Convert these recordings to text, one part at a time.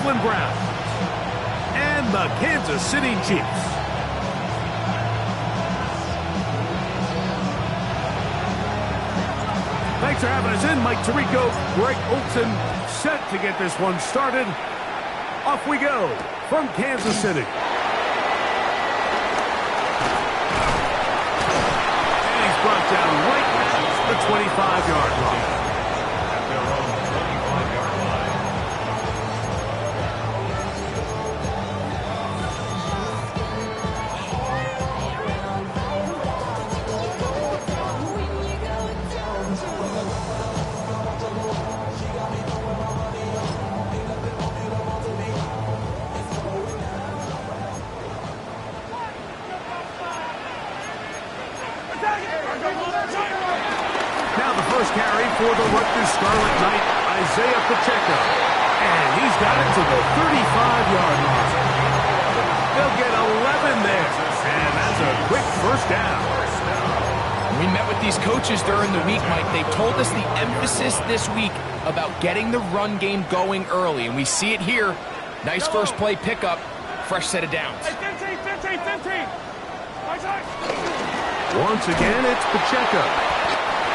Cleveland Browns and the Kansas City Chiefs. Thanks for having us in. Mike Tirico, Greg Olson, set to get this one started. Off we go from Kansas City. And he's brought down right at the 25-yard line. At their own 25-yard line. Carry for the Rutgers Scarlet Knight, Isaiah Pacheco. And he's got it to the 35-yard line. They'll get 11 there. And that's a quick first down. We met with these coaches during the week, Mike. They told us the emphasis this week about getting the run game going early. And we see it here. Nice first play pickup. Fresh set of downs. 15. Once again, it's Pacheco.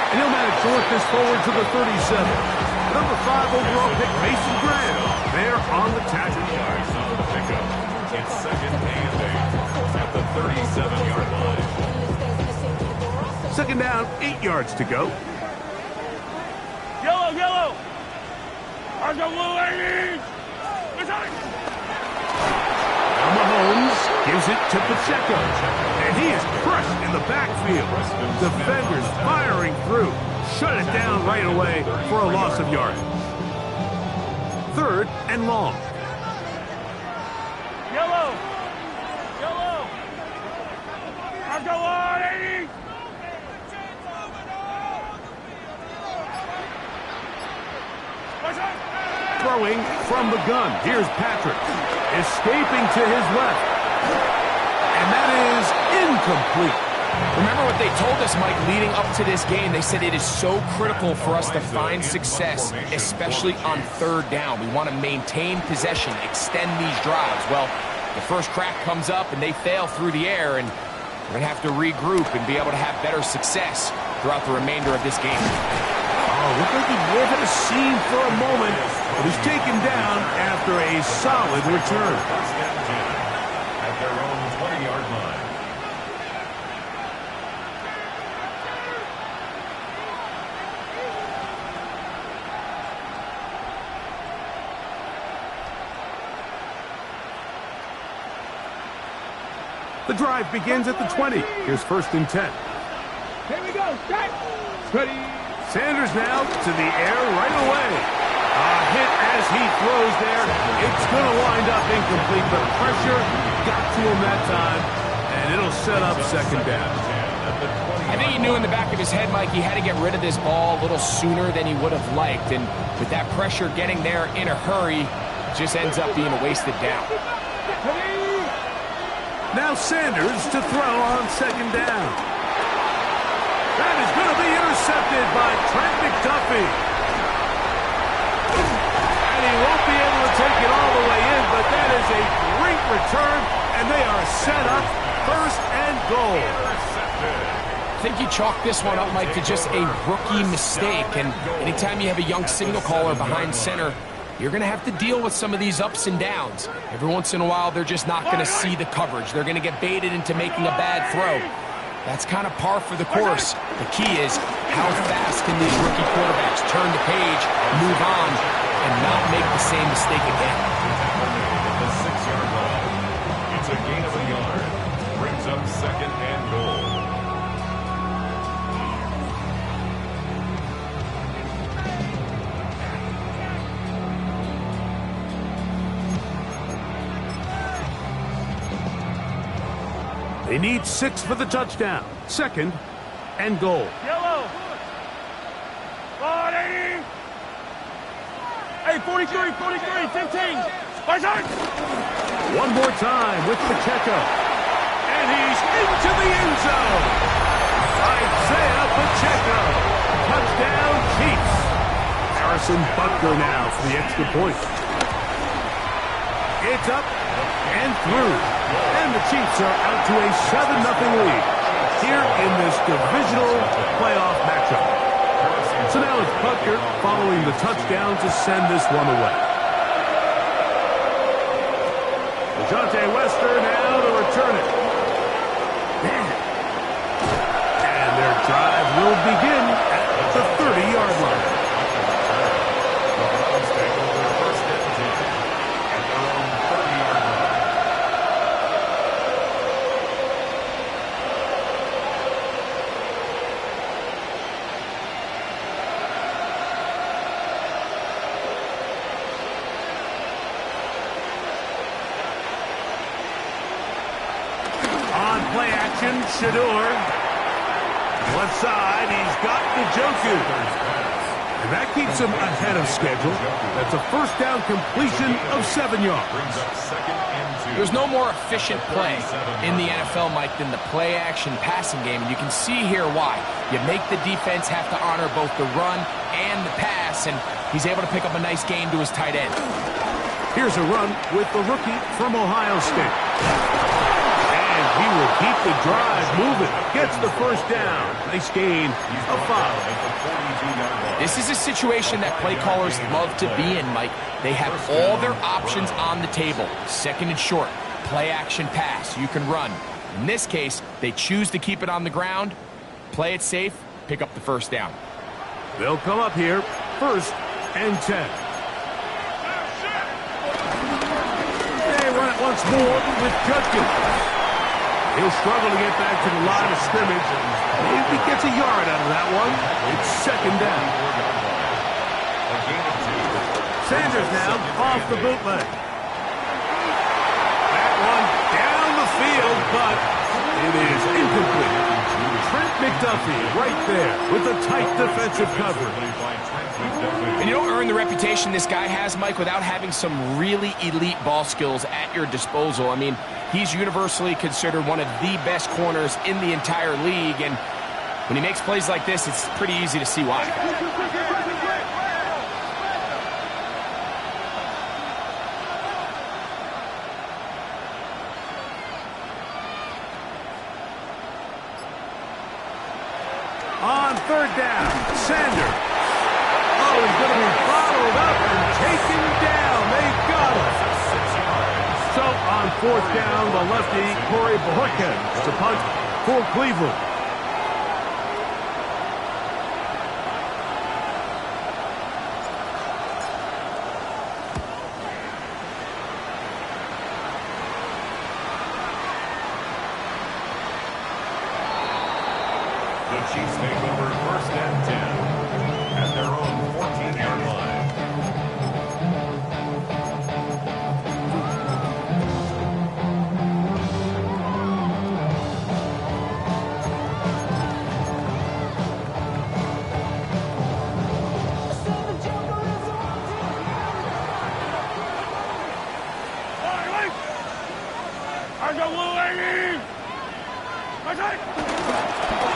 And he'll manage to work this forward to the 37. Number 5 overall pick, Mason Graham. They're on the tackle. Yards on the pickup. It's second and 8 at the 37-yard line. Second down, 8 yards to go. Yellow. Argo blue 80. Now Mahomes gives it to Pacheco. And he is crushed in the backfield. Defenders firing through. Shut it down right away for a loss of yardage. Third and long. Yellow. Argo 80. Throwing from the gun. Here's Patrick. Escaping to his left. And that is incomplete. Remember what they told us, Mike, leading up to this game. They said it is so critical for us to find success, especially on third down. We want to maintain possession, extend these drives. Well, the first crack comes up and they fail through the air, and we're going to have to regroup and be able to have better success throughout the remainder of this game. Oh, looked like he may have had a seam for a moment, but he's taken down after a solid return. First down 10 at their own 20-yard line. The drive begins at the 20. Here's first and 10. Here we go. Ready. Sanders now to the air right away. A hit as he throws there. It's going to wind up incomplete, but pressure got to him that time, and it'll set up second down. I think he knew in the back of his head, Mike, he had to get rid of this ball a little sooner than he would have liked, and with that pressure getting there in a hurry, it just ends up being a wasted down. Now Sanders to throw on second down. That is going to be intercepted by Trent McDuffie. And he won't be able to take it all the way in, but that is a great return, and they are set up first and goal. I think you chalk this one up, Mike, to just a rookie mistake, and anytime you have a young signal caller behind center, you're going to have to deal with some of these ups and downs. Every once in a while, they're just not going to see the coverage. They're going to get baited into making a bad throw. That's kind of par for the course. The key is how fast can these rookie quarterbacks turn the page, move on, and not make the same mistake again. At the 6-yard line, it's a gain of a yard. Brings up second and goal. They need 6 for the touchdown. Second and goal. Yellow. 40. Hey, 43, 15. One more time with Pacheco. And he's into the end zone. Isaiah Pacheco. Touchdown, Chiefs. Harrison Butker now for the extra point. It's up and through. And the Chiefs are out to a 7-0 lead here in this divisional playoff matchup. So now it's Butker following the touchdown to send this one away. Dejounte Wester now to return it. And their drive will begin at the 30-yard line. Play action, Shador. Left side, he's got the Njoku. And that keeps him ahead of schedule. That's a first down completion of 7 yards. There's no more efficient play in the NFL, Mike, than the play action passing game. And you can see here why. You make the defense have to honor both the run and the pass, and he's able to pick up a nice gain to his tight end. Here's a run with the rookie from Ohio State. He will keep the drive moving. Gets the first down. Nice gain of 5. This is a situation that play callers love to be in, Mike. They have all their options on the table. Second and short, play action pass. You can run. In this case, they choose to keep it on the ground, play it safe, pick up the first down. They'll come up here, 1st and 10. They run it once more with Judkins. He'll struggle to get back to the line of scrimmage. Maybe gets a yard out of that one. It's 2nd down. Sanders now off the bootleg. That one down the field, but it is incomplete. Trent McDuffie right there with a tight defensive coverage. And you don't earn the reputation this guy has, Mike, without having some really elite ball skills at your disposal. I mean, he's universally considered one of the best corners in the entire league, and when he makes plays like this, it's pretty easy to see why. On 3rd down, Sanders. Oh, he's going to be bottled up and taken down. They got him. So on 4th down, the lefty, Corey Bojorquez to punt for Cleveland. The Chiefs take over 1st and 10 at their own 14-yard line.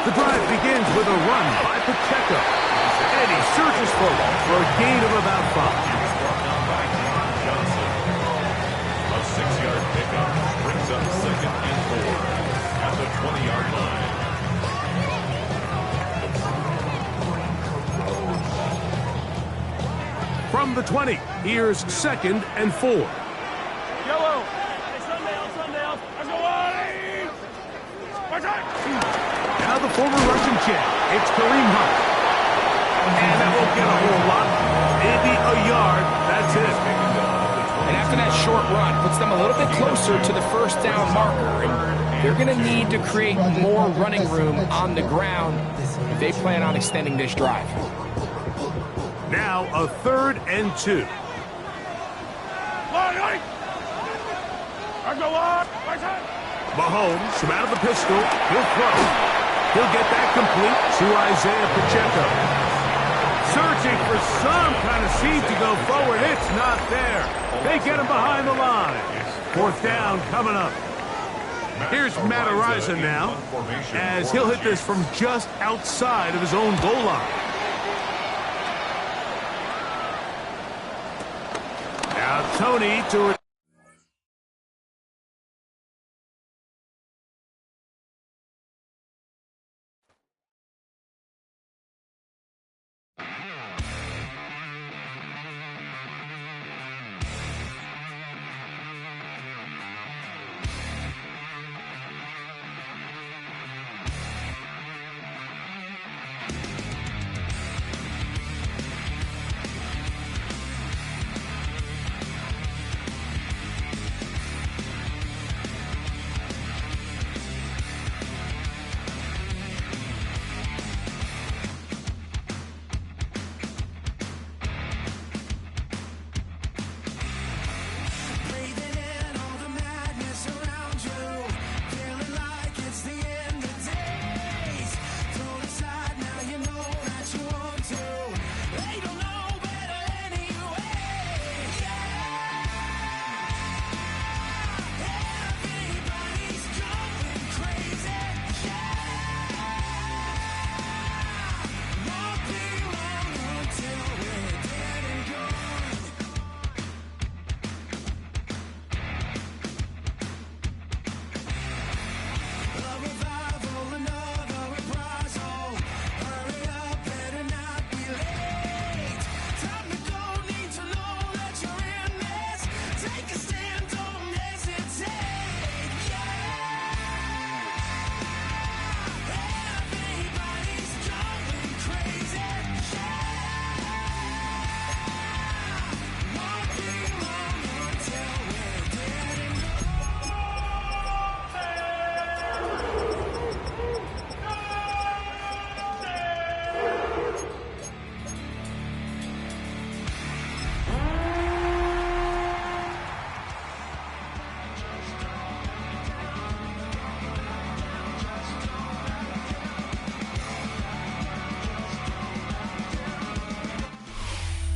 The drive begins with a run by Pacheco. And he surges forward for a gain of about 5. A 6-yard pickup brings up 2nd and 4 at the 20-yard line. From the 20, here's 2nd and 4. Yellow. Sunday. Let's go on. Now the former Russian champ, it's Kareem Hunt. And that won't get a whole lot. Maybe a yard, that's it. And after that short run, puts them a little bit closer to the first down marker. And they're going to need to create more running room on the ground if they plan on extending this drive. Now a 3rd and 2. Mahomes from out of the pistol. He'll throw. He'll get that complete to Isaiah Pacheco. Searching for some kind of seed to go forward. It's not there. They get him behind the line. 4th down coming up. Here's Matt Araiza now, as he'll hit this from just outside of his own goal line. Now Tony to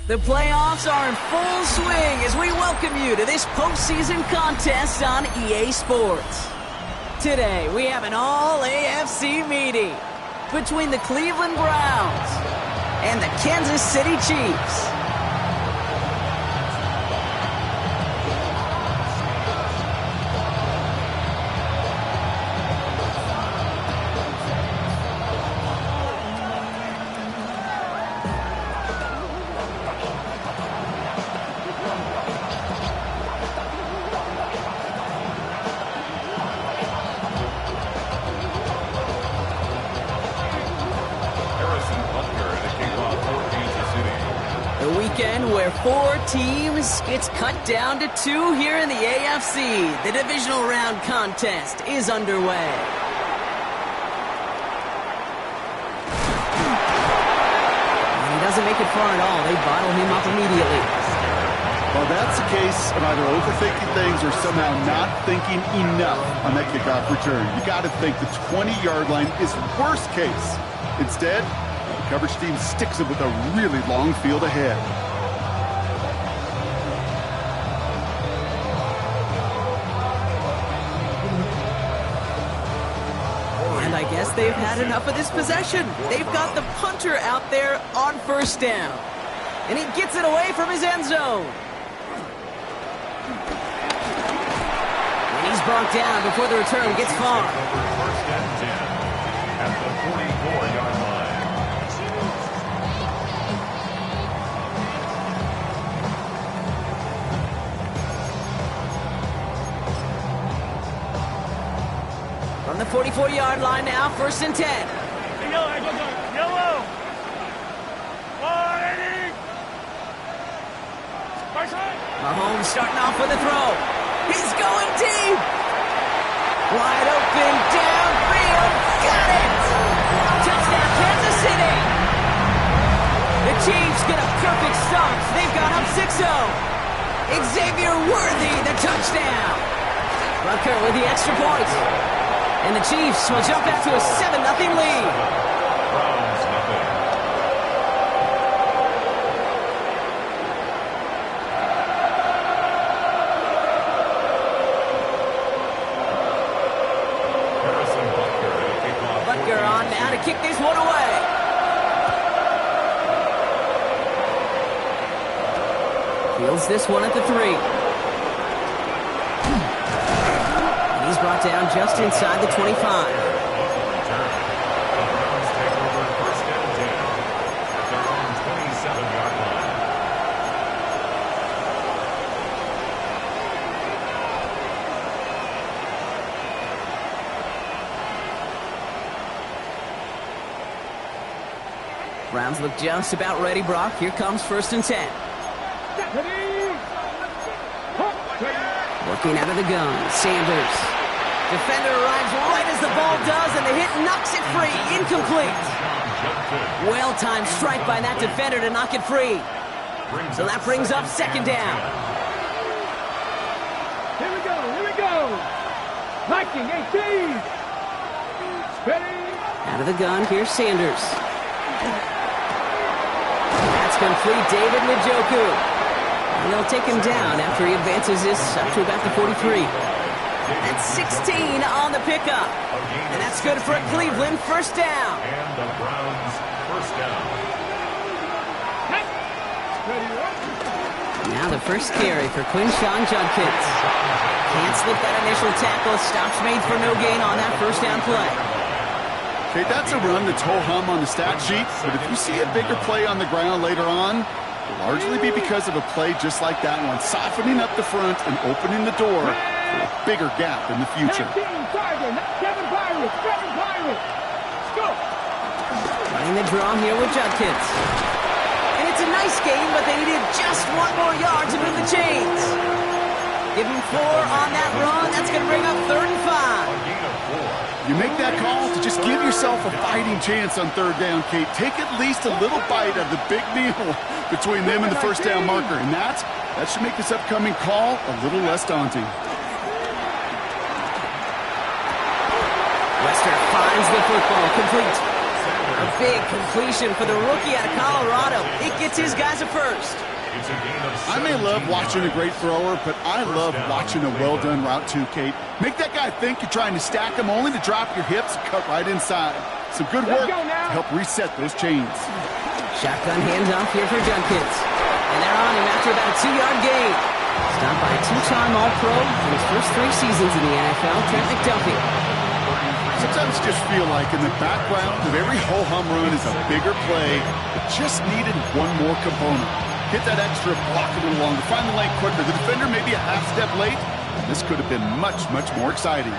The playoffs are in full swing as we welcome you to this postseason contest on EA Sports. Today, we have an all-AFC meeting between the Cleveland Browns and the Kansas City Chiefs. Where 4 teams gets cut down to 2 here in the AFC. The divisional round contest is underway. And he doesn't make it far at all. They bottle him up immediately. Well, that's the case of either overthinking things or somehow not thinking enough on that kickoff return. You got to think the 20-yard line is worst case. Instead, the coverage team sticks it with a really long field ahead. I guess they've had enough of this possession. They've got the punter out there on first down. And he gets it away from his end zone. And he's brought down before the return gets far. First and 10 at the 44-yard line. From the 44-yard line now, first and 10. Yellow. 180. Mahomes starting off with a throw. He's going deep. Wide open downfield. Got it. Touchdown, Kansas City. The Chiefs get a perfect start. They've got up 6-0. Xavier Worthy, the touchdown. Rucker with the extra point. And the Chiefs will jump out to a 7-0 lead. Browns nothing. Harrison Butker to kick off. Butker on now to kick this one away. Fields this one at the 3. He's brought down just inside the 25. The Browns take over first and 10 at their own 27-yard line. Browns look just about ready, Brock. Here comes first and 10. Working out of the gun, Sanders. Defender arrives right as the ball does, and the hit knocks it free. Incomplete. Well-timed strike by that defender to knock it free. So that brings up second down. Here we go. Viking 18. Ready. Out of the gun, here's Sanders. That's complete, David Njoku. And they'll take him down after he advances this up to about the 43. That's 16 on the pickup. And that's good for Cleveland, first down. And the Browns first down. Now the first carry for Quinshawn Judkins. Can't slip that initial tackle. Stops made for no gain on that first down play. Okay, that's a run that's ho-hum on the stat sheet, but if you see a bigger play on the ground later on, it'll largely be because of a play just like that one, softening up the front and opening the door for a bigger gap in the future. Kevin Pirates. Let's go. Running the draw here with Judkins. And it's a nice game, but they needed just 1 more yard to move the chains. Give him 4 on that run. That's going to bring up 3rd and 5. You make that call to just give yourself a fighting chance on 3rd down, Kate. Take at least a little bite of the big meal between them and the first down marker. And that should make this upcoming call a little less daunting. Wester finds the football complete. A big completion for the rookie out of Colorado. It gets his guys a first. It's a gain of I may love watching a great thrower, but I love watching a well-done route too, Kate. Make that guy think you're trying to stack him only to drop your hips and cut right inside. Some good work to help reset those chains. Shotgun handoff here for Junkins. And they're on him after about a 2-yard gain. Stopped by a 2-time All-Pro in his first 3 seasons in the NFL, Trent McDuffie. Sometimes you just feel like in the background of every ho-hum run is a bigger play that just needed one more component. Hit that extra, block a little longer, find the lane quicker. The defender may be a half step late. This could have been much, much more exciting.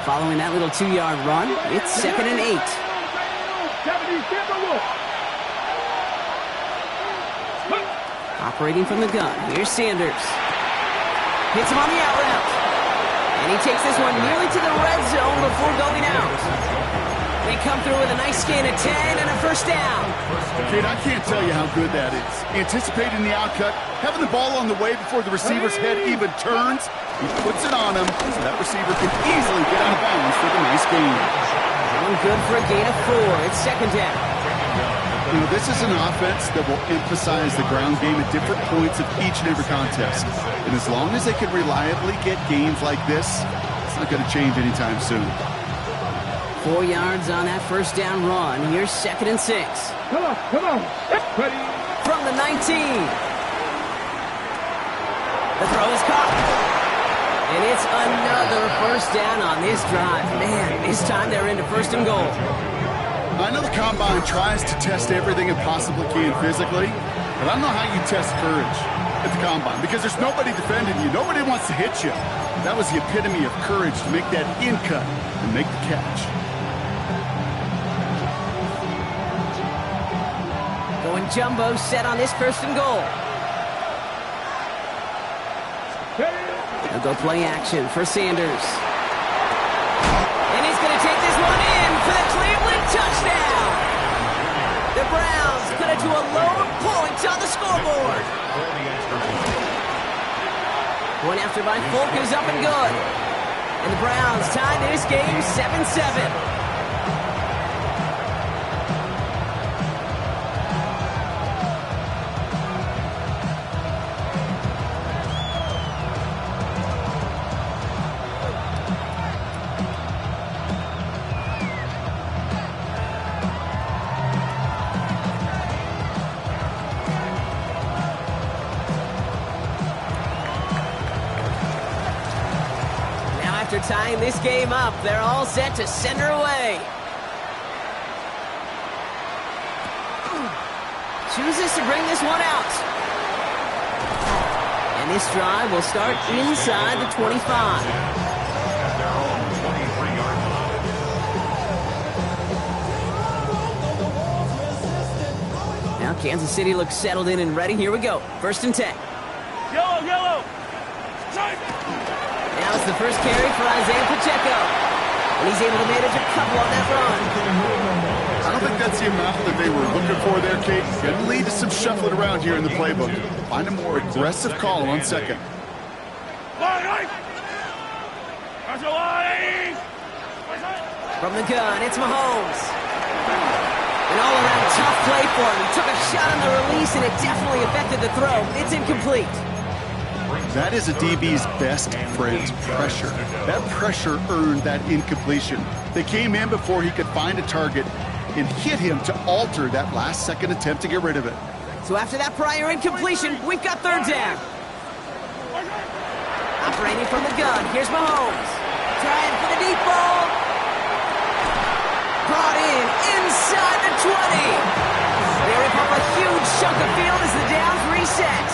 Following that little 2-yard run, it's 2nd and 8. Operating from the gun, here's Sanders. Hits him on the out route. And he takes this one nearly to the red zone before going out. They come through with a nice gain of 10 and a first down. Kate, I can't tell you how good that is. Anticipating the outcut, having the ball on the way before the receiver's head even turns. He puts it on him so that receiver can easily get out of bounds for the nice gain. Going good for a gain of 4. It's 2nd down. You know, this is an offense that will emphasize the ground game at different points of each and every contest. And as long as they can reliably get gains like this, it's not going to change anytime soon. 4 yards on that first down run. Here's 2nd and 6. Come on. Ready. From the 19. The throw is caught. And it's another first down on this drive. Man, this time they're into 1st and goal. I know the Combine tries to test everything it possibly can physically, but I don't know how you test courage at the Combine because there's nobody defending you. Nobody wants to hit you. That was the epitome of courage to make that in cut and make the catch. Going jumbo set on this 1st and goal. They'll go play action for Sanders. And he's going to take this one in for the Cleveland touchdown. The Browns cut it to a load point on the scoreboard. Point after by Folk is up and good. And the Browns tie this game 7-7. After tying this game up, they're all set to send her away. Chooses to bring this one out. And this drive will start inside the 25. Now Kansas City looks settled in and ready. Here we go. 1st and 10. Yellow. Now it's the first carry for Isaiah Pacheco. And he's able to manage a couple on that run. I don't think that's the amount that they were looking for there, Kate. Could lead to some shuffling around here in the playbook. Find a more aggressive call on 2nd. From the gun, it's Mahomes. An all-around tough play for him. He took a shot on the release, and it definitely affected the throw. It's incomplete. That is a DB's best friend, pressure. That pressure earned that incompletion. They came in before he could find a target and hit him to alter that last-second attempt to get rid of it. So after that prior incompletion, we've got 3rd down. Operating from the gun, here's Mahomes. Trying for the deep ball. Brought in inside the 20. They rip up a huge chunk of field as the downs reset.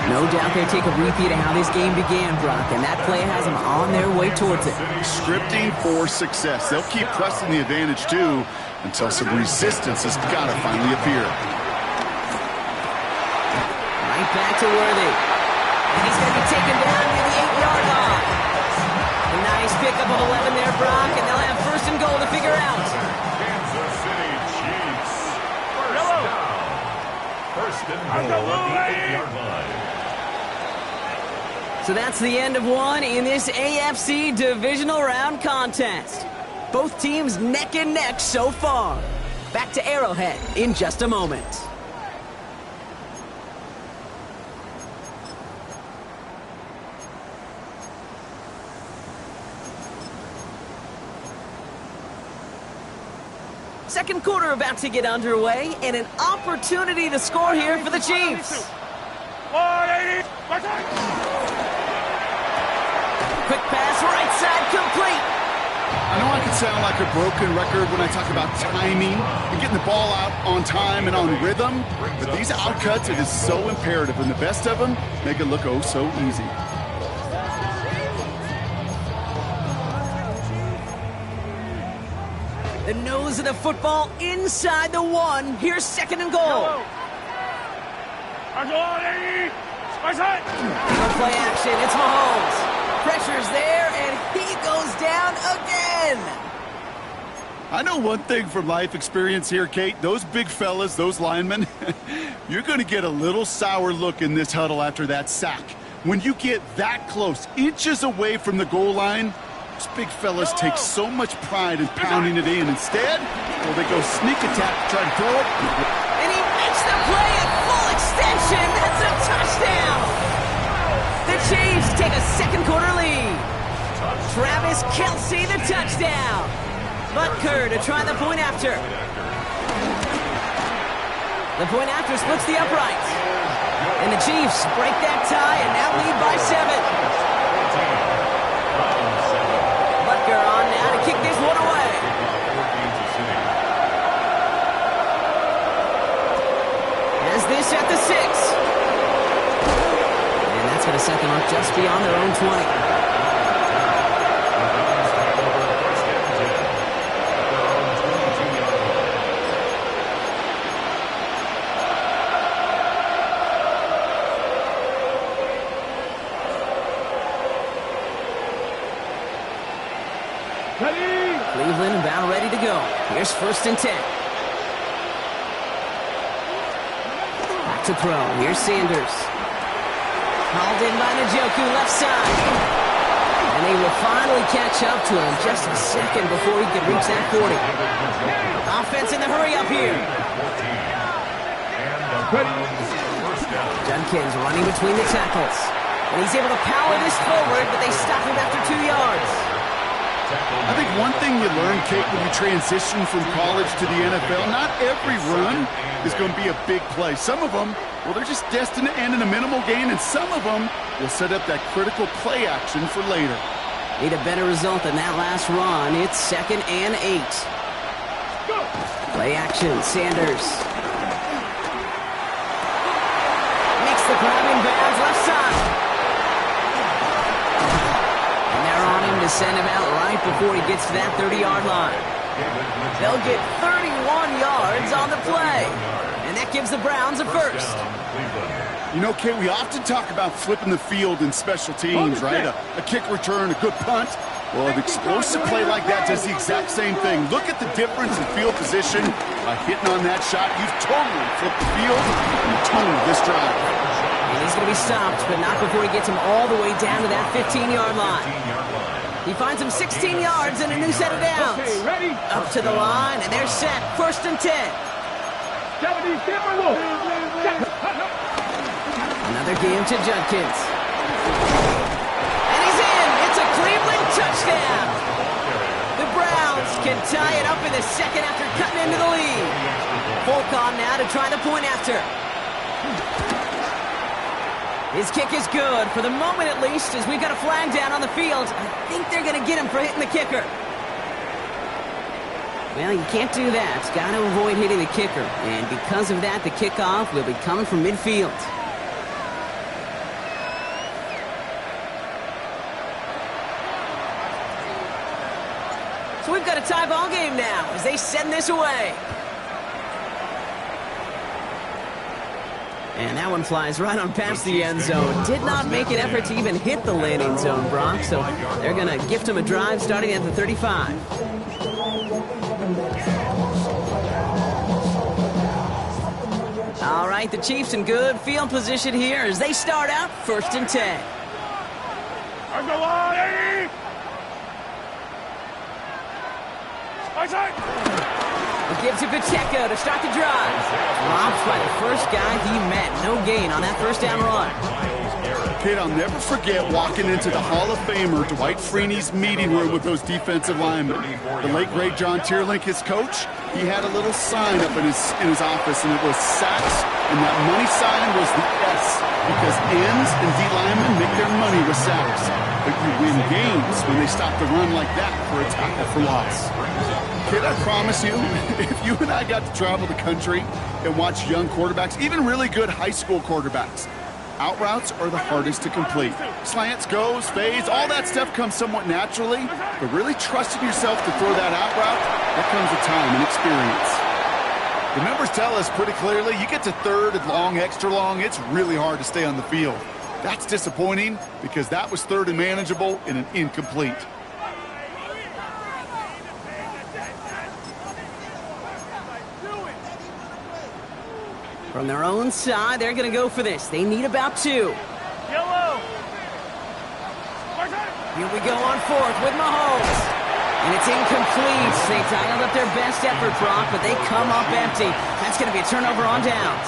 No doubt they take a repeat of how this game began, Brock, and that play has them on their way towards it. Scripting for success. They'll keep pressing the advantage, too, until some resistance has got to finally appear. Right back to Worthy. And he's going to be taken down near the 8-yard line. A nice pickup of 11 there, Brock, and they'll have 1st and goal to figure out. Kansas City Chiefs. First and goal at the 8-yard line. So that's the end of one in this AFC divisional round contest. Both teams neck and neck so far. back to Arrowhead in just a moment. Second quarter about to get underway, and an opportunity to score here for the Chiefs. 180. Quick pass, right side, complete. I know I can sound like a broken record when I talk about timing and getting the ball out on time and on rhythm, but these outcuts, it is so imperative, and the best of them make it look oh so easy. The nose of the football inside the 1. Here's second and goal. No play action. It's Mahomes. Pressure's there, and he goes down again. I know one thing from life experience here, Kate. Those big fellas, those linemen, you're going to get a little sour look in this huddle after that sack. When you get that close, inches away from the goal line, those big fellas take so much pride in pounding it in. Instead, well, they go sneak attack to try to throw it. And he makes the play at full extension. That's a touchdown. The Chiefs take a second quarter lead. Travis Kelce, the touchdown. Butker to try the point after. The point after splits the uprights. And the Chiefs break that tie and now lead by 7. Butker on now to kick this one away. As this at the 6. And that's going to set them up just beyond their own 20. Cleveland about ready to go. Here's first and 10. Back to throw. Here's Sanders. Hauled in by Njoku, left side. And they will finally catch up to him just a second before he can reach that 40. Offense in the hurry up here. Judkins running between the tackles. And he's able to power this forward, but they stop him after 2 yards. I think one thing you learn, Kate, when you transition from college to the NFL, not every run is going to be a big play. Some of them, well, they're just destined to end in a minimal gain, and some of them will set up that critical play action for later. Need a better result than that last run. It's second and 8. Play action, Sanders. Makes the grab in bounds, left side. And they're on him to send him out right before he gets to that 30-yard line. They'll get 31 yards on the play. And that gives the Browns a first. You know, Kate, we often talk about flipping the field in special teams, right? A kick return, a good punt. Well, an explosive play like that does the exact same thing. Look at the difference in field position. By hitting on that shot, you've totally flipped the field and totally this drive. And he's going to be stopped, but not before he gets him all the way down to that 15-yard line. He finds him 16 yards and a new set of downs. Okay, ready? Up to the line, and they're set. First and 10. 70, Another game to Judkins. And he's in. It's a Cleveland touchdown. The Browns can tie it up in the second after cutting into the lead. Folk on now to try the point after. His kick is good, for the moment at least, as we've got a flag down on the field. I think they're going to get him for hitting the kicker. Well, you can't do that. Got to avoid hitting the kicker. And because of that, the kickoff will be coming from midfield. So we've got a tie ball game now as they send this away. And that one flies right on past the end zone. Did not make an effort to even hit the landing zone, Brock. So they're going to gift him a drive starting at the 35. All right, the Chiefs in good field position here as they start out first and 10. He'll give to Pacheco to start the drive. Dropped by the first guy he met. No gain on that first down run. Kid, I'll never forget walking into the Hall of Famer Dwight Freeney's meeting room with those defensive linemen. The late, great John Tierlink, his coach, he had a little sign up in his office, and it was sacks, and that money sign was the S, because ends and D linemen make their money with sacks. But you win games when they stop the run like that for a tackle for loss. Kid, I promise you, if you and I got to travel the country and watch young quarterbacks, even really good high school quarterbacks, out routes are the hardest to complete. Slants, goes, fades, all that stuff comes somewhat naturally, but really trusting yourself to throw that out route, that comes with time and experience. The numbers tell us pretty clearly, you get to third and long, extra long, it's really hard to stay on the field. That's disappointing because that was third and manageable in an incomplete. From their own side, they're going to go for this. They need about 2. Yellow. Here we go on fourth with Mahomes. And it's incomplete. They dialed up their best effort, Brock, but they come up empty. That's going to be a turnover on downs.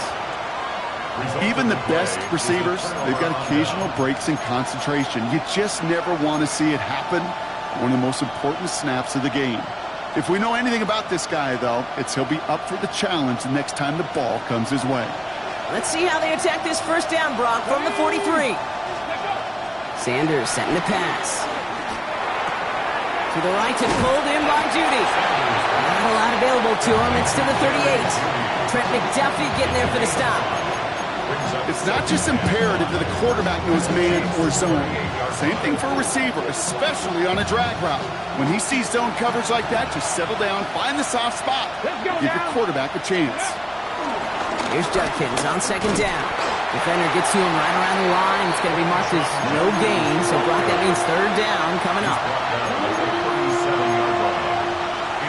Even the best receivers, they've got occasional breaks in concentration. You just never want to see it happen. One of the most important snaps of the game. If we know anything about this guy, though, it's he'll be up for the challenge the next time the ball comes his way. Let's see how they attack this first down, Brock, from the 43. Sanders setting the pass. To the right and pulled in by Judy. Not a lot available to him. It's to the 38. Trent McDuffie getting there for the stop. It's not just imperative that the quarterback knows man or zone. Same thing for a receiver, especially on a drag route. When he sees zone coverage like that, just settle down, find the soft spot, give your quarterback a chance. Here's Judkins on second down. Defender gets to him right around the line. It's going to be marked as no gain, so Brock, that means third down coming up.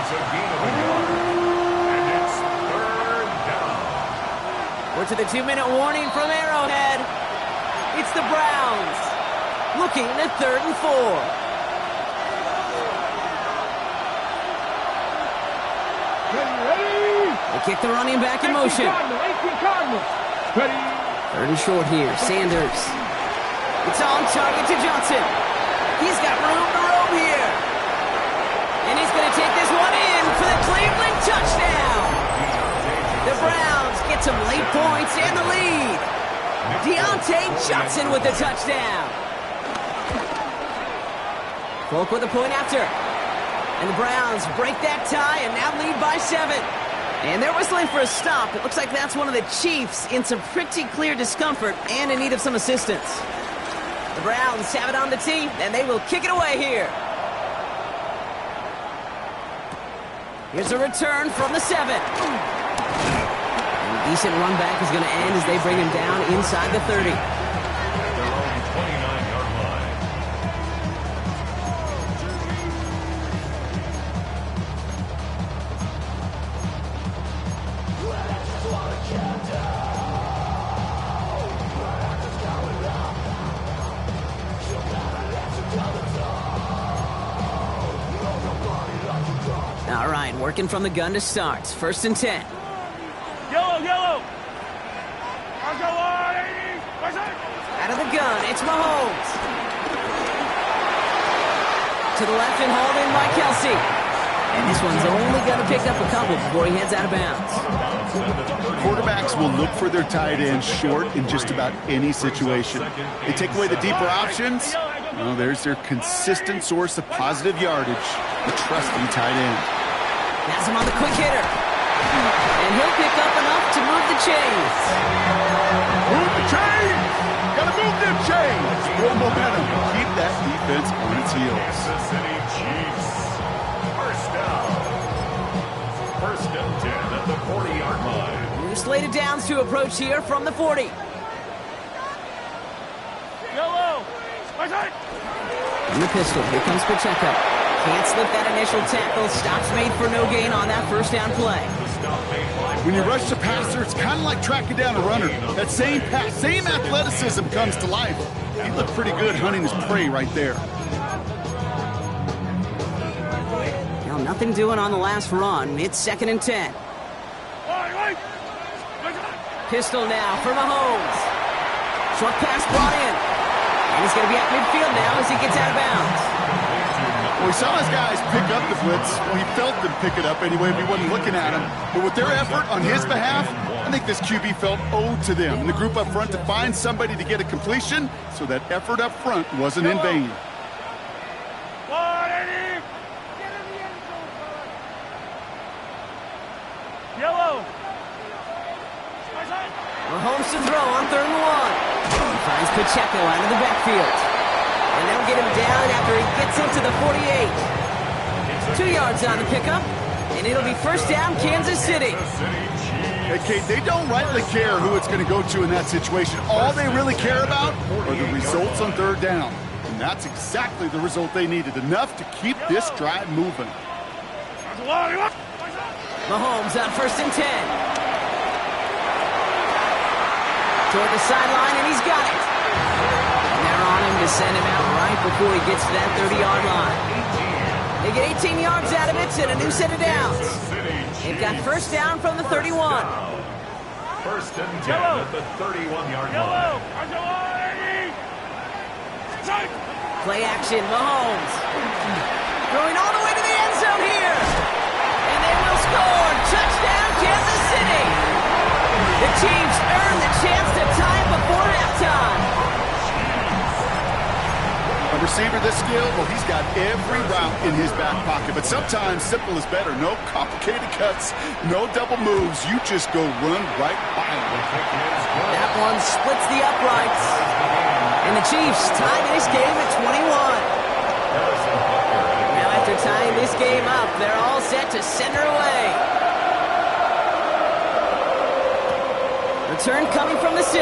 It's a gain of a yard, and it's third down. We're to the 2-minute warning from Arrowhead. It's the Browns looking at 3rd and 4. They kick the running back in motion. 3rd and short here. Sanders. It's on target to Johnson. He's got room to roam here. And he's going to take this one in for the Cleveland touchdown. The Browns get some late points and the lead. Deontay Johnson with the touchdown. Folk with a point after. And the Browns break that tie and now lead by 7. And they're whistling for a stop. It looks like that's one of the Chiefs in some pretty clear discomfort and in need of some assistance. The Browns have it on the tee, and they will kick it away here. Here's a return from the 7. And a decent run back is going to end as they bring him down inside the 30. Their own 29-yard line. All right, working from the gun to start. 1st and 10. Yellow. I'll go on 80. Out of the gun, it's Mahomes. To the left and hauled in by Kelsey. And this one's only going to pick up a couple before he heads out of bounds. Quarterbacks will look for their tight end short in just about any situation. They take away the deeper options. Well, there's their consistent source of positive yardage, the trusting tight end. Has him on the quick hitter. And he'll pick up enough to move the chains. Move the chains! Gotta move them chains! Build momentum. Keep that defense on its heels. Kansas City Chiefs. First down. 1st and 10 at the 40-yard line. New slated downs to approach here from the 40. Yellow. In the pistol, here comes Pacheco. Can't slip that initial tackle. Stops made for no gain on that first down play. When you rush the passer, it's kind of like tracking down a runner. That same pass, same athleticism comes to life. He looked pretty good hunting his prey right there. Now nothing doing on the last run. It's 2nd and 10. Pistol now for Mahomes. Short pass brought in. And he's going to be at midfield now as he gets out of bounds. Well, we saw his guys pick up the blitz. Well, he felt them pick it up anyway if he wasn't looking at him. But with their effort on his behalf, I think this QB felt owed to them. And the group up front to find somebody to get a completion, so that effort up front wasn't in vain. Yellow. Mahomes to throw on 3rd and 1. He finds Pacheco out of the backfield. And they'll get him down after he gets into the 48. 2 yards on the pickup. And it'll be 1st down, Kansas City. Hey, Kate, they don't rightly care who it's going to go to in that situation. All they really care about are the results on 3rd down. And that's exactly the result they needed. Enough to keep this drive moving. Mahomes on 1st and 10. Toward the sideline, and he's got it. And they're on him to send him out right before he gets to that 30-yard line. They get 18 yards out of it and a new set of downs. They've got 1st down from the 31. 1st and 10 at the 31-yard line. Play action, Mahomes. Throwing all the way to the end zone here. And they will score. Touchdown, Kansas City. The Chiefs earn the chance to tie before halftime. A receiver this skilled, well, he's got every route in his back pocket. But sometimes simple is better. No complicated cuts, no double moves. You just go run right by him. That one splits the uprights. And the Chiefs tie this game at 21. Now after tying this game up, they're all set to send her away. Return coming from the 6.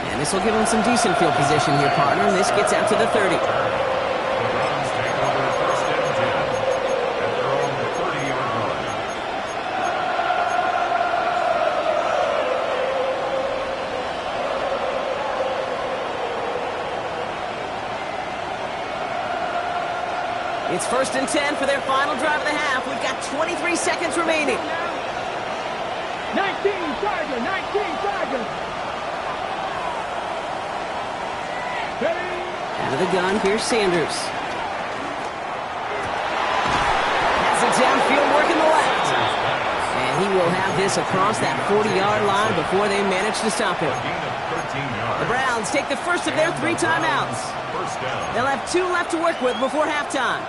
And this will give them some decent field position here, partner. And this gets out to the 30. It's 1st and 10 for their final drive of the half. We've got 23 seconds remaining. 19 Tiger, 19 Tiger. Out of the gun, here's Sanders. Has it downfield, working the left. And he will have this across that 40-yard line before they manage to stop him. The Browns take the first of their 3 timeouts. They'll have 2 left to work with before halftime.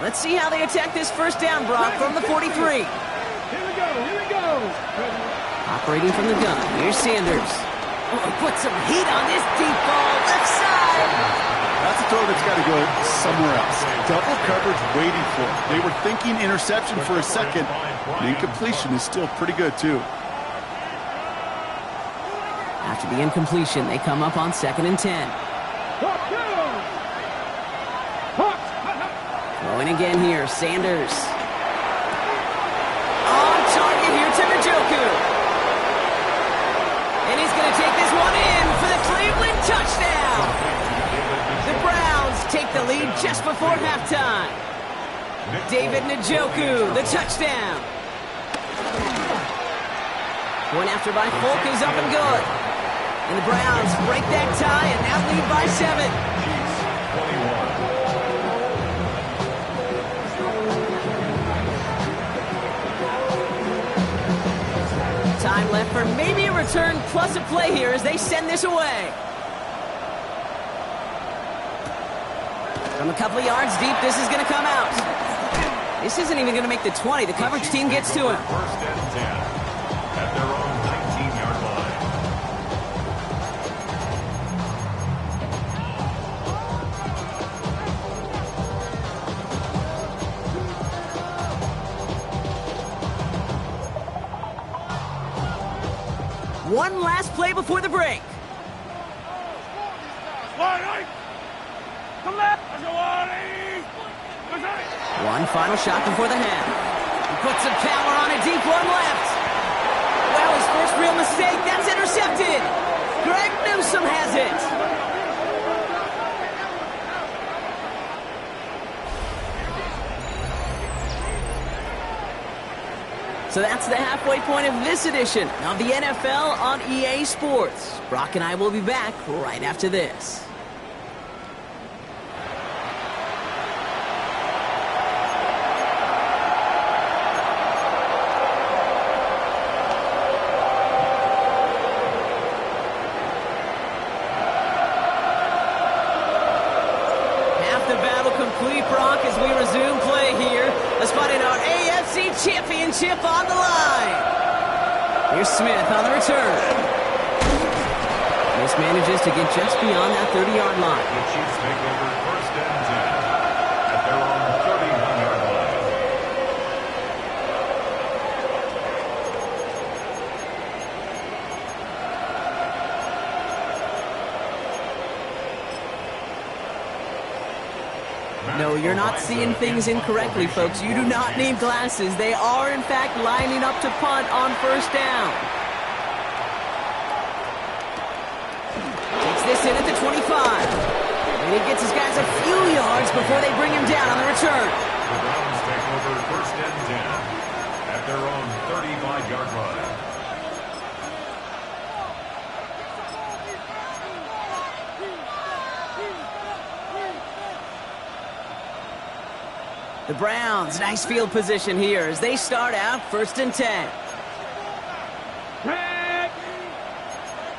Let's see how they attack this 1st down, Brock, from the 43. Here we go. Operating from the gun, here's Sanders. Oh, put some heat on this deep ball, left side. That's a throw that's got to go somewhere else. Double coverage waiting for it. They were thinking interception for a second. The incompletion is still pretty good, too. After the incompletion, they come up on 2nd and 10. Throwing again here, Sanders. On target here to Njoku. And he's going to take this one in for the Cleveland touchdown. The Browns take the lead just before halftime. David Njoku, the touchdown. One after by Folk is up and good. And the Browns break that tie and now lead by 7. Time left for maybe a return plus a play here as they send this away. From a couple of yards deep, this is going to come out. This isn't even going to make the 20. The coverage team gets to him. 1st and 10 at their own 19-yard line. One last play before the break. One final shot before the half. He puts some power on a deep one left. Well, his first real mistake, that's intercepted. Greg Newsome has it. So that's the halfway point of this edition of the NFL on EA Sports. Brock and I will be back right after this. Championship on the line. Here's Smith on the return. This manages to get just beyond that 30-yard line. The Chiefs take over first and 10 at their own 31-yard line. No, you're not seeing things incorrectly, folks. You do not need glasses. They are, in fact, lining up to punt on first down. Takes this in at the 25. And he gets his guys a few yards before they bring him down on the return. The Browns take over first and 10 at their own 35-yard line. The Browns, nice field position here as they start out first and 10.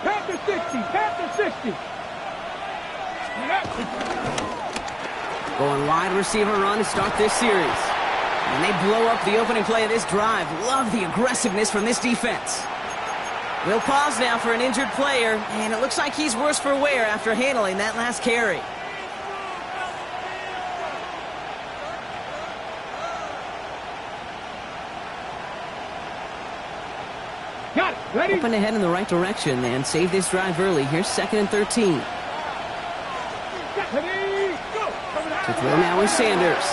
Panther 60, Panther 60. Going wide receiver run to start this series. And they blow up the opening play of this drive. Love the aggressiveness from this defense. We'll pause now for an injured player, and it looks like he's worse for wear after handling that last carry. Got it. Ready? Open ahead in the right direction and save this drive early. Here's 2nd and 13. Ready? Go. To throw now is Sanders.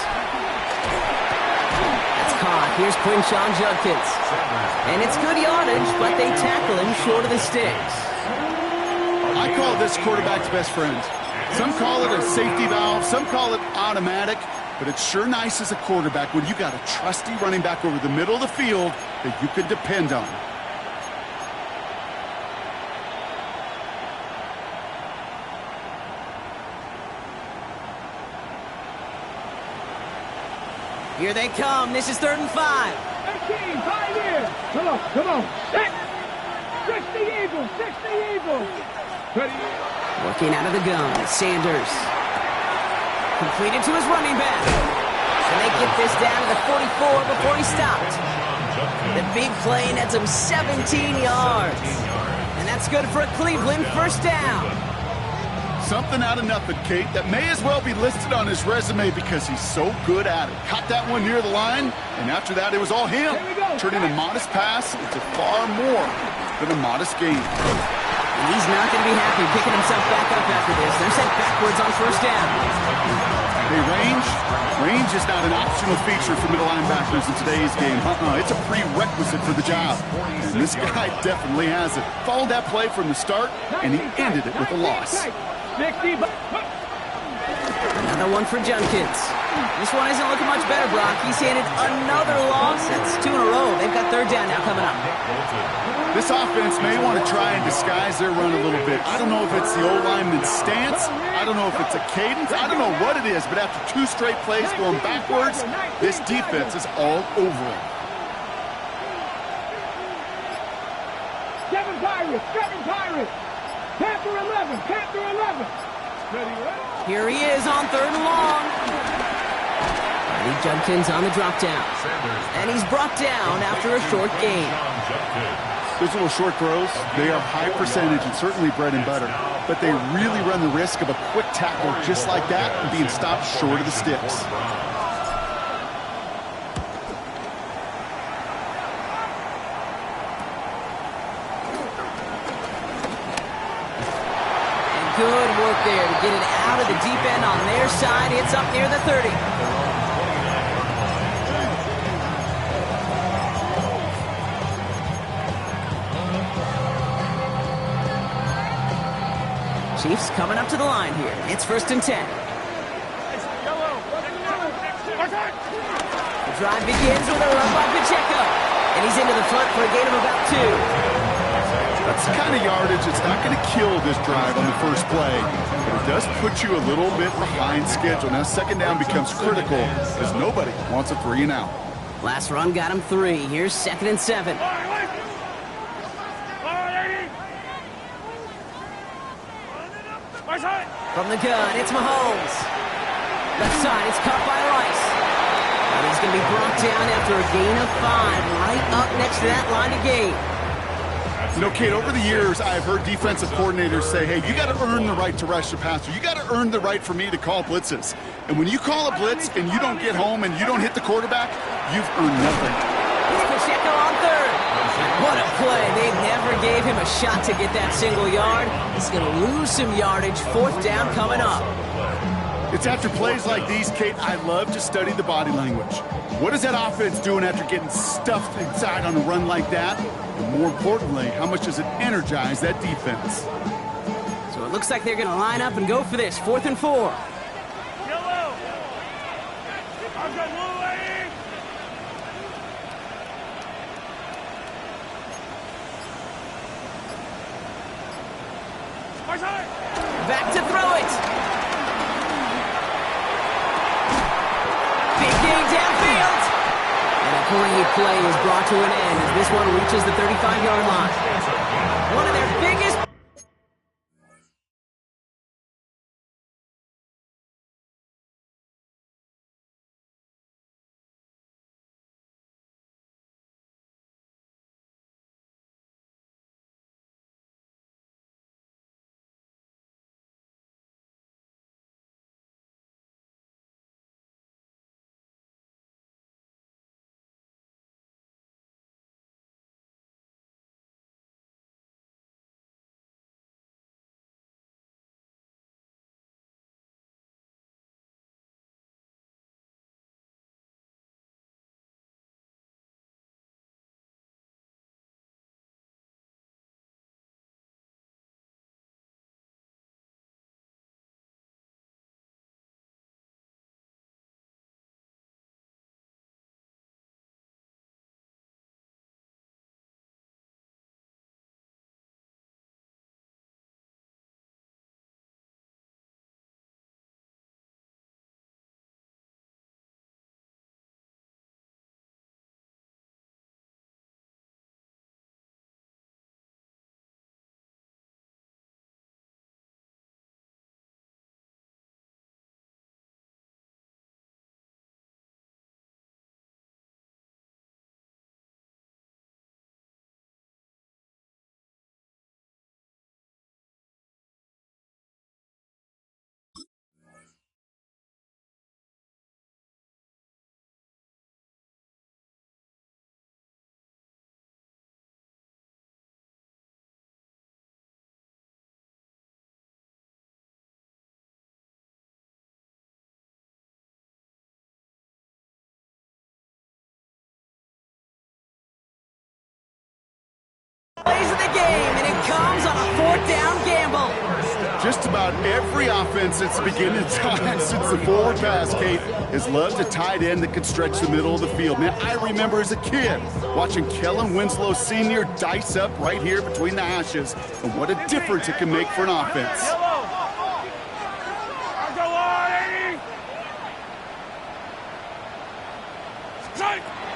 That's caught. Here's Quinshawn Judkins. And it's good yardage, but they tackle him short of the sticks. I call this quarterback's best friend. Some call it a safety valve, some call it automatic, but it's sure nice as a quarterback when you got a trusty running back over the middle of the field that you can depend on. Here they come. This is 3rd and 5. 18, 5 years. Come on, come on. 60 Eagles, 60 Eagles. Ready? Working out of the gun, Sanders. Completed to his running back. And they get this down to the 44 before he stopped. The big play nets him 17 yards. And that's good for a Cleveland first down. Something out of nothing, Kate, that may as well be listed on his resume because he's so good at it. Caught that one near the line, and after that, it was all him. Turning a modest pass into far more than a modest gain. And he's not going to be happy picking himself back up after this. They're sent backwards on first down. Hey, range is not an optional feature for middle linebackers in today's game. It's a prerequisite for the job. And this guy definitely has it. Followed that play from the start, and he ended it with a loss. 60. Another one for Judkins. This one isn't looking much better, Brock. He's handed another loss. That's 2 in a row. They've got 3rd down now coming up. This offense may want to try and disguise their run a little bit. I don't know if it's the old lineman's stance. I don't know if it's a cadence. I don't know what it is, but after 2 straight plays going backwards, this defense is all over it. 7 Pirates, 7 Pirates. Panther 11, Panther 11. Ready? Here he is on 3rd and long. Lee Judkins on the drop down. And he's brought down after a short gain. Those little short throws, they are high percentage and certainly bread and butter. But they really run the risk of a quick tackle just like that and being stopped short of the sticks. Good work there to get it out of the deep end on their side. It's up near the 30. Chiefs coming up to the line here. It's 1st and 10. The drive begins with a run by Pacheco. And he's into the front for a gain of about 2. That's the kind of yardage that's not going to kill this drive on the first play. But it does put you a little bit behind schedule. Now second down becomes critical because nobody wants a 3 and out. Last run got him 3. Here's 2nd and 7. From the gun, it's Mahomes. Left side, it's caught by Rice. And he's going to be brought down after a gain of 5, right up next to that line of gain. You know, Kate, over the years, I've heard defensive coordinators say, hey, you got to earn the right to rush the passer. You got to earn the right for me to call blitzes. And when you call a blitz and you don't get home and you don't hit the quarterback, you've earned nothing. It's Pacheco on 3rd. What a play. They never gave him a shot to get that single yard. He's going to lose some yardage. 4th down coming up. It's after plays like these, Kate, I love to study the body language. What is that offense doing after getting stuffed inside on a run like that? And more importantly, how much does it energize that defense? So it looks like they're going to line up and go for this. 4th and 4. Back to throw it. Big gain downfield. And a great play is brought to an end as this one reaches the 35-yard line. One of their biggest... Plays of the game, and it comes on a 4th down gamble. Just about every offense since the beginning of time, since the forward pass, Kate, has loved a tight end that can stretch the middle of the field. Man, I remember as a kid watching Kellen Winslow Sr. dice up right here between the hashes, and what a difference it can make for an offense.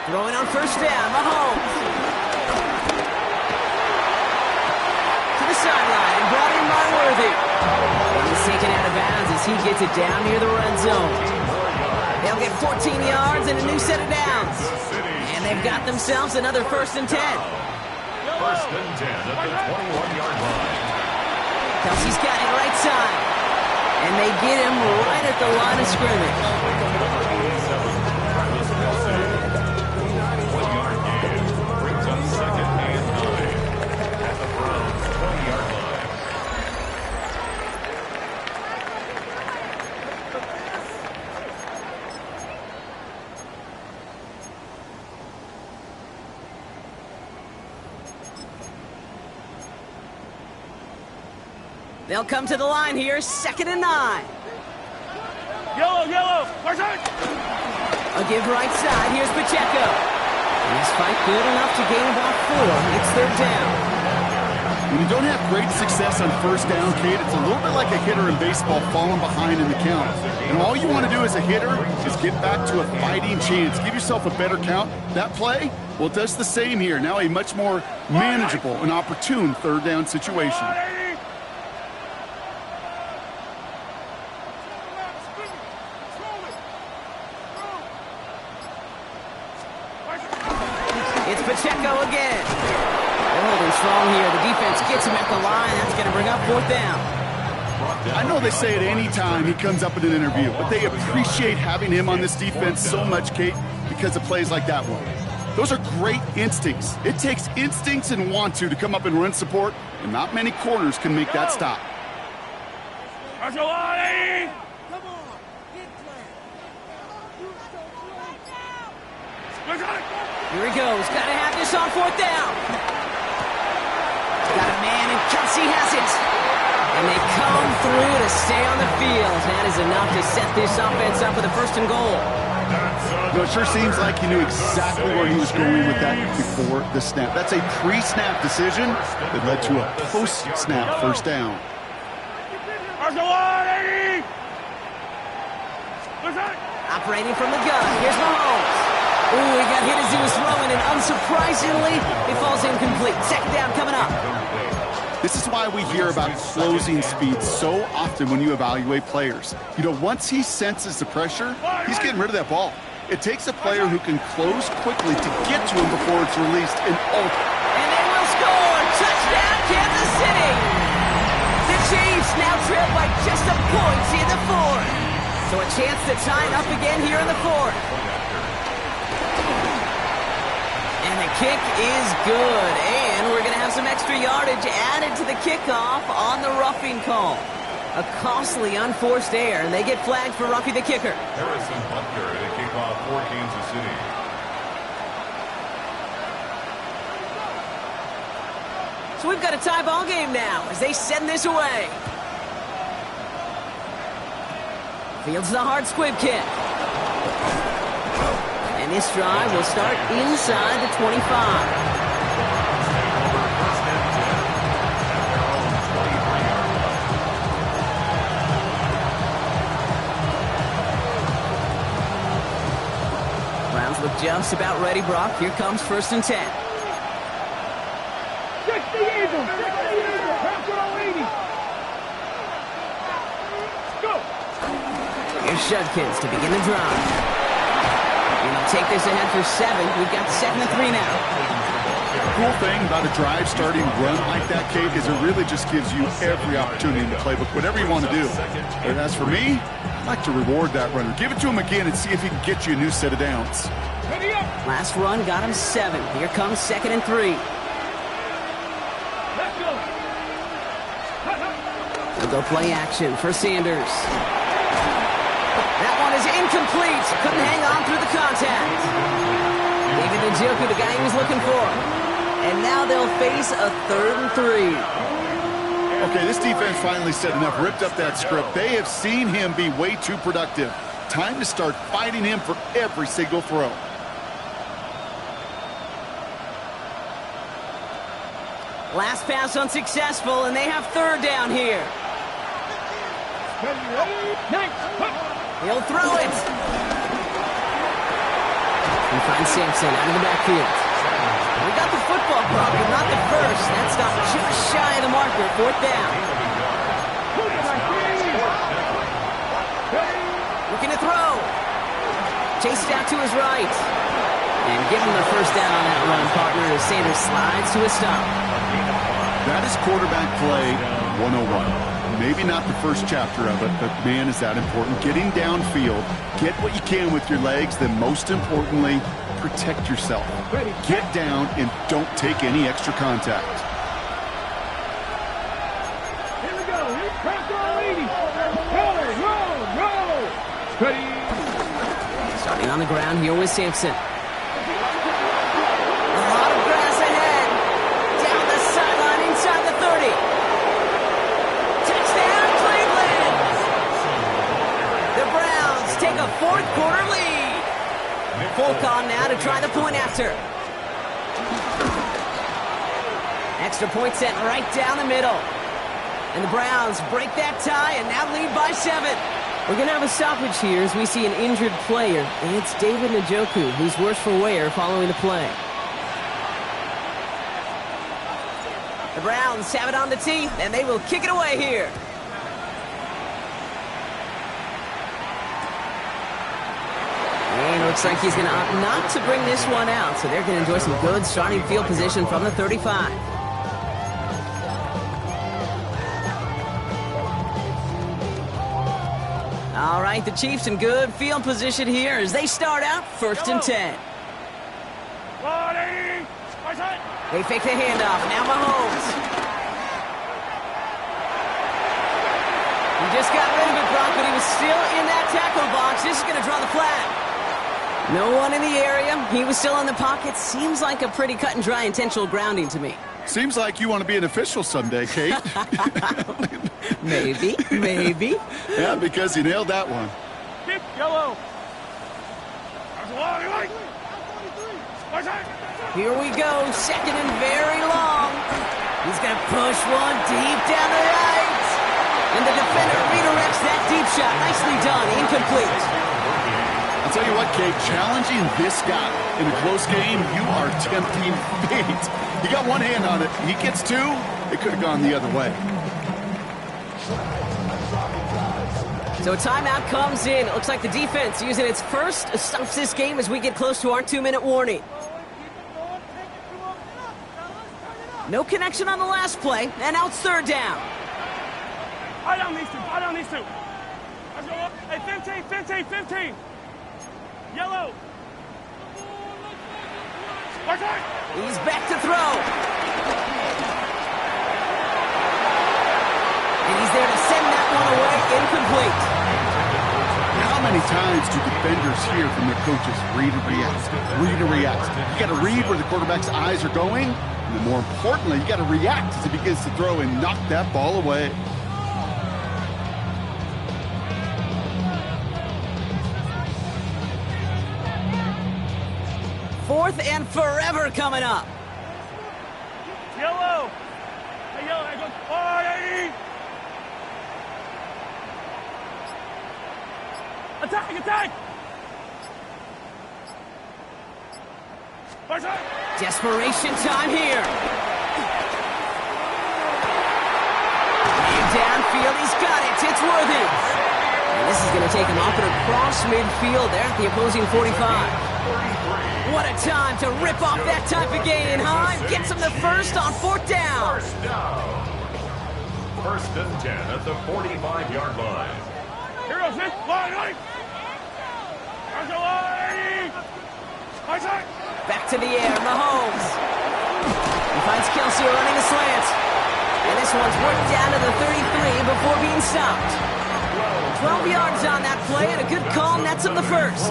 Throwing on 1st down, Mahomes. Sideline and brought in by Worthy. And he's taken out of bounds as he gets it down near the red zone. They'll get 14 yards and a new set of downs. And they've got themselves another 1st and 10. 1st and 10 at the 21-yard line. Kelsey's got it right side. And they get him right at the line of scrimmage. 1-yard gain brings up 2nd and 9 at the Browns' 20-yard line. They'll come to the line here, 2nd and 9. Yellow, yellow, A give right side, here's Pacheco. And this fight good enough to gain about 4. It's third down. When you don't have great success on first down, Kate, it's a little bit like a hitter in baseball falling behind in the count. And all you want to do as a hitter is get back to a fighting chance. Give yourself a better count. That play, well, it does the same here. Now a much more manageable and opportune third down situation. It's Pacheco again. They're holding strong here. The defense gets him at the line. That's going to bring up fourth down. I know they say it any time he comes up in an interview, but they appreciate having him on this defense so much, Kate, because of plays like that one. Those are great instincts. It takes instincts and want to come up and run support, and not many corners can make that stop. Here he goes. Got to have this on fourth down. Got a man, and Kelsey has it. And they come through to stay on the field. That is enough to set this offense up with a first and goal. No, it sure seems like he knew exactly where he was going with that before the snap. That's a pre-snap decision that led to a post-snap first down. Operating from the gun. Here's Mahomes. Ooh, he got hit as he was throwing, and unsurprisingly, he falls incomplete. Second down coming up. This is why we hear about closing speed so often when you evaluate players. You know, once he senses the pressure, he's getting rid of that ball. It takes a player who can close quickly to get to him before it's released and ultimately. And they will score! Touchdown, Kansas City! The Chiefs now trail by just a point in the fourth. So a chance to tie it up again here in the fourth. And the kick is good. And we're going to have some extra yardage added to the kickoff on the roughing call. A costly unforced error, and they get flagged for roughing the kicker. Harrison Butker at a kickoff for Kansas City. So we've got a tie ball game now as they send this away. Fields the hard squib kick. And this drive will start inside the 25. Browns look just about ready, Brock. Here comes 1st and 10. 60 Eagles! 60 Eagles! Pass it on 80! Go! Here's Shudkins to begin the drive. We'll take this ahead for 7. We've got 2nd and 3 now. The cool thing about a drive starting run like that, Kate, is it really just gives you every opportunity in the playbook, whatever you want to do. But as for me, I'd like to reward that runner. Give it to him again and see if he can get you a new set of downs. Last run got him 7. Here comes 2nd and 3. Let's go! We'll go play action for Sanders. That one is incomplete. Couldn't hang on through the contact. David Njoku, the guy he was looking for. And now they'll face a 3rd and 3. Okay, this defense finally said enough, ripped up that script. They have seen him be way too productive. Time to start fighting him for every single throw. Last pass unsuccessful, and they have 3rd down here. He'll throw it. He finds Sampson out of the backfield. We got the football, Brock, but not the first. That stop just shy of the marker. 4th down. Looking to throw. Chased out to his right. And give him the 1st down on that run, partner, as Sanders slides to a stop. That is quarterback play 101. Maybe not the first chapter of it, but man, is that important. Getting downfield, get what you can with your legs, then most importantly, protect yourself. Get down and don't take any extra contact. Here we go. Here's press on 80. Roll. Ready. Starting on the ground here with Sampson. A lot of grass ahead. Down the sideline inside the 30. Touchdown, Cleveland! The Browns take a 4th quarter lead. Fulton now to try the point after. Extra point sent right down the middle. And the Browns break that tie and now lead by 7. We're going to have a stoppage here as we see an injured player. And it's David Njoku, who's worse for wear following the play. The Browns have it on the tee, and they will kick it away here. And looks like he's going to opt not to bring this one out, so they're going to enjoy some good starting field position from the 35. All right, the Chiefs in good field position here as they start out 1st and 10. They fake the handoff. Now Mahomes. He just got rid of it, Brock, but he was still in that tackle box. This is going to draw the flag. No one in the area. He was still in the pocket. Seems like a pretty cut and dry intentional grounding to me. Seems like you want to be an official someday, Kate. Maybe, maybe. Yeah, because you nailed that one. Yellow. Here we go, 2nd and very long. He's going to push one deep down the right. And the defender redirects that deep shot. Nicely done, incomplete. I'll tell you what, Kate, challenging this guy in a close game, you are tempting fate. He got one hand on it. He gets 2. It could have gone the other way. So a timeout comes in. It looks like the defense using its first stops this game as we get close to our 2-minute warning. No connection on the last play, and now it's 3rd down. I don't need to. Let's go up. Hey, 15. Yellow. He's back to throw. And he's there to send that one away, incomplete. How many times do defenders hear from their coaches, read and react, read and react? You got to read where the quarterback's eyes are going, and then more importantly, you got to react as he begins to throw and knock that ball away. Fourth and forever coming up. Yellow. Hey, yellow. I go. Oh, Attack! Desperation time here. And downfield, he's got it. It's worthy. And this is going to take him off and across midfield there at the opposing 45. What a time to rip off that type of gain, huh? Gets him the first on 4th down. 1st and 10 at the 45-yard line. Here goes it. Line. Back to the air, Mahomes. He finds Kelsey running a slant. And this one's worked down to the 33 before being stopped. 12 yards on that play, and a good call nets him the first.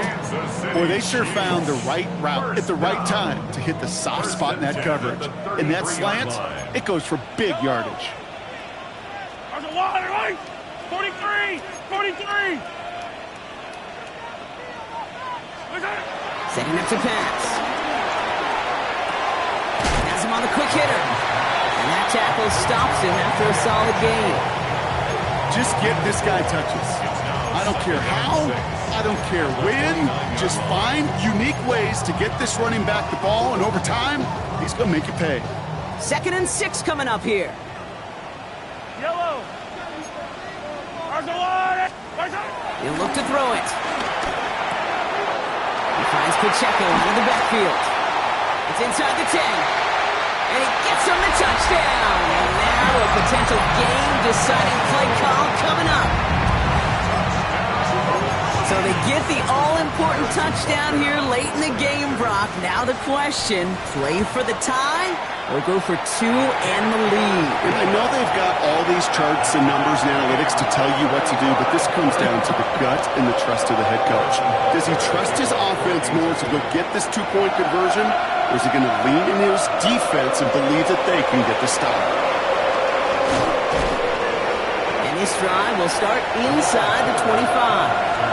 Boy, they sure found the right route at the right time to hit the soft spot in that coverage. And that slant, it goes for big yardage. 43. Setting up to pass. Has him on the quick hitter. And that tackle stops him after a solid gain. Just get this guy touches. I don't care how, I don't care when. Just find unique ways to get this running back the ball, and over time, he's going to make you pay. 2nd and 6 coming up here. Yellow. He'll look to throw it. He finds Pacheco out of the backfield. It's inside the 10. And he gets him the touchdown. And now a potential game-deciding play call coming up. So they get the all-important touchdown here late in the game, Brock. Now the question, play for the tie or go for 2 and the lead? And I know they've got all these charts and numbers and analytics to tell you what to do, but this comes down to the gut and the trust of the head coach. Does he trust his offense more to go get this 2-point conversion, or is he going to lean in his defense and believe that they can get the stop? And this drive will start inside the 25.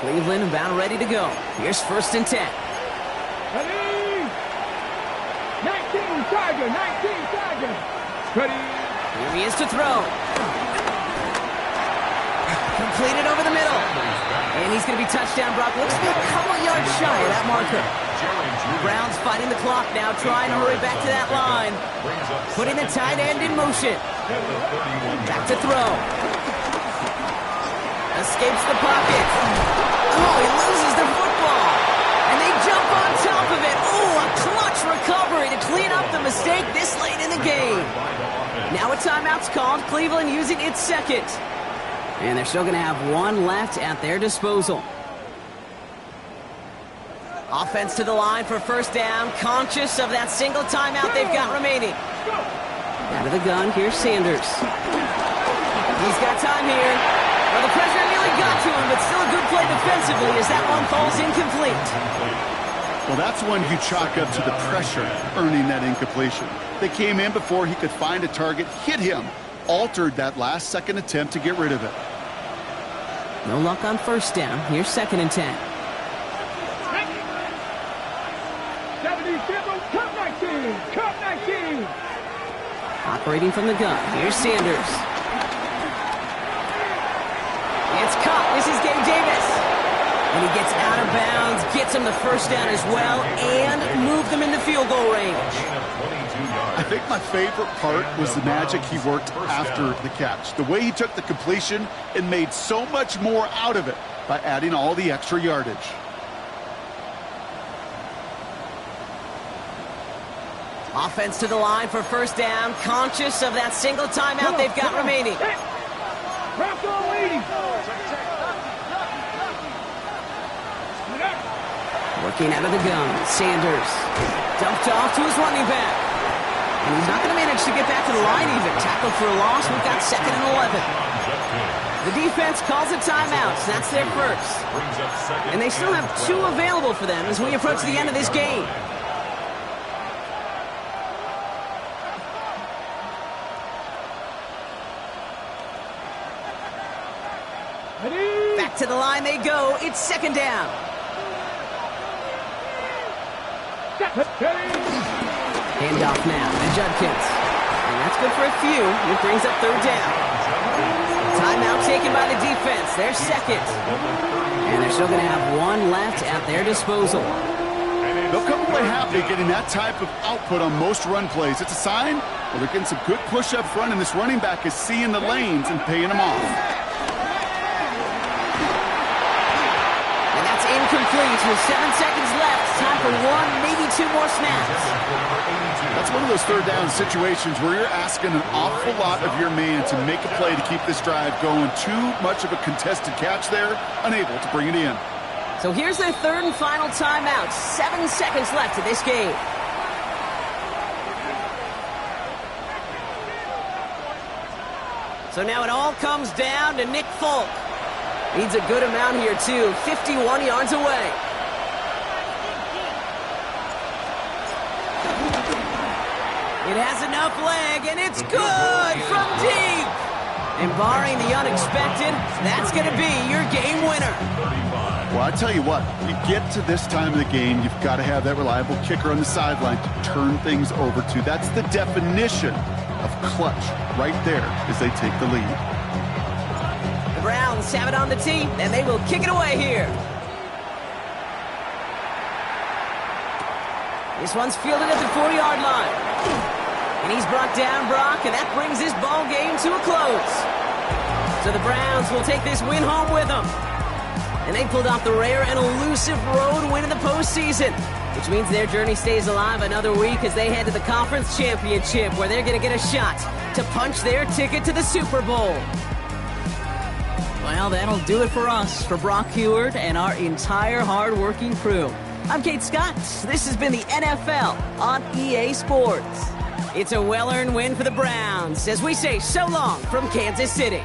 Cleveland about ready to go. Here's 1st and 10. Ready? 19 Tiger, 19 Tiger. Ready? Here he is to throw. Completed over the middle. And he's going to be touchdown. Brock looks to be a couple yards shy of that marker. Browns fighting the clock now, trying to hurry back to that line. Putting the tight end in motion. Back to throw. Escapes the pocket. Oh, he loses the football. And they jump on top of it. Oh, a clutch recovery to clean up the mistake this late in the game. Now a timeout's called. Cleveland using its second. And they're still going to have one left at their disposal. Offense to the line for 1st down. Conscious of that single timeout they've got remaining. Out of the gun, here's Sanders. He's got time here. Well, the pressure nearly got to him, but still a good play defensively as that one falls incomplete. Well, that's one you chalk up to the pressure earning that incompletion. They came in before he could find a target, hit him, altered that last-second attempt to get rid of it. No luck on 1st down. Here's 2nd and 10. 77, cut 19, cut 19. Operating from the gun. Here's Sanders. It's caught. This is Gabe Davis. And he gets out of bounds, gets him the 1st down as well, and moved them into field goal range. I think my favorite part was the magic he worked after the catch. The way he took the completion and made so much more out of it by adding all the extra yardage. Offense to the line for 1st down, conscious of that single timeout they've got remaining. Working out of the gun, Sanders dumped off to his running back. And he's not going to manage to get back to the line even. Tackled for a loss. We've got 2nd and 11. The defense calls a timeout. So that's their first. And they still have 2 available for them as we approach the end of this game. Back to the line they go. It's 2nd down. Handoff now to Judkins. And that's good for a few. It brings up 3rd down. Timeout taken by the defense. They're 2nd. And they're still going to have one left at their disposal. They'll come away happy getting that type of output on most run plays. It's a sign, well, they're getting some good push up front, and this running back is seeing the lanes and paying them off. Incomplete with 7 seconds left. Time for 1, maybe 2 more snaps. That's one of those 3rd down situations where you're asking an awful lot of your man to make a play to keep this drive going. Too much of a contested catch there, unable to bring it in. So here's their 3rd and final timeout. 7 seconds left in this game. So now it all comes down to Nick Folk. Needs a good amount here, too. 51 yards away. It has enough leg, and it's good from deep. And barring the unexpected, that's going to be your game winner. Well, I tell you what, you get to this time of the game, you've got to have that reliable kicker on the sideline to turn things over to. That's the definition of clutch right there as they take the lead. Browns have it on the tee, and they will kick it away here. This one's fielded at the 4-yard line. And he's brought down, Brock, and that brings this ball game to a close. So the Browns will take this win home with them. And they pulled off the rare and elusive road win in the postseason, which means their journey stays alive another week as they head to the Conference Championship, where they're going to get a shot to punch their ticket to the Super Bowl. Well, that'll do it for us, for Brock Heward and our entire hard-working crew. I'm Kate Scott. This has been the NFL on EA Sports. It's a well-earned win for the Browns as we say so long from Kansas City.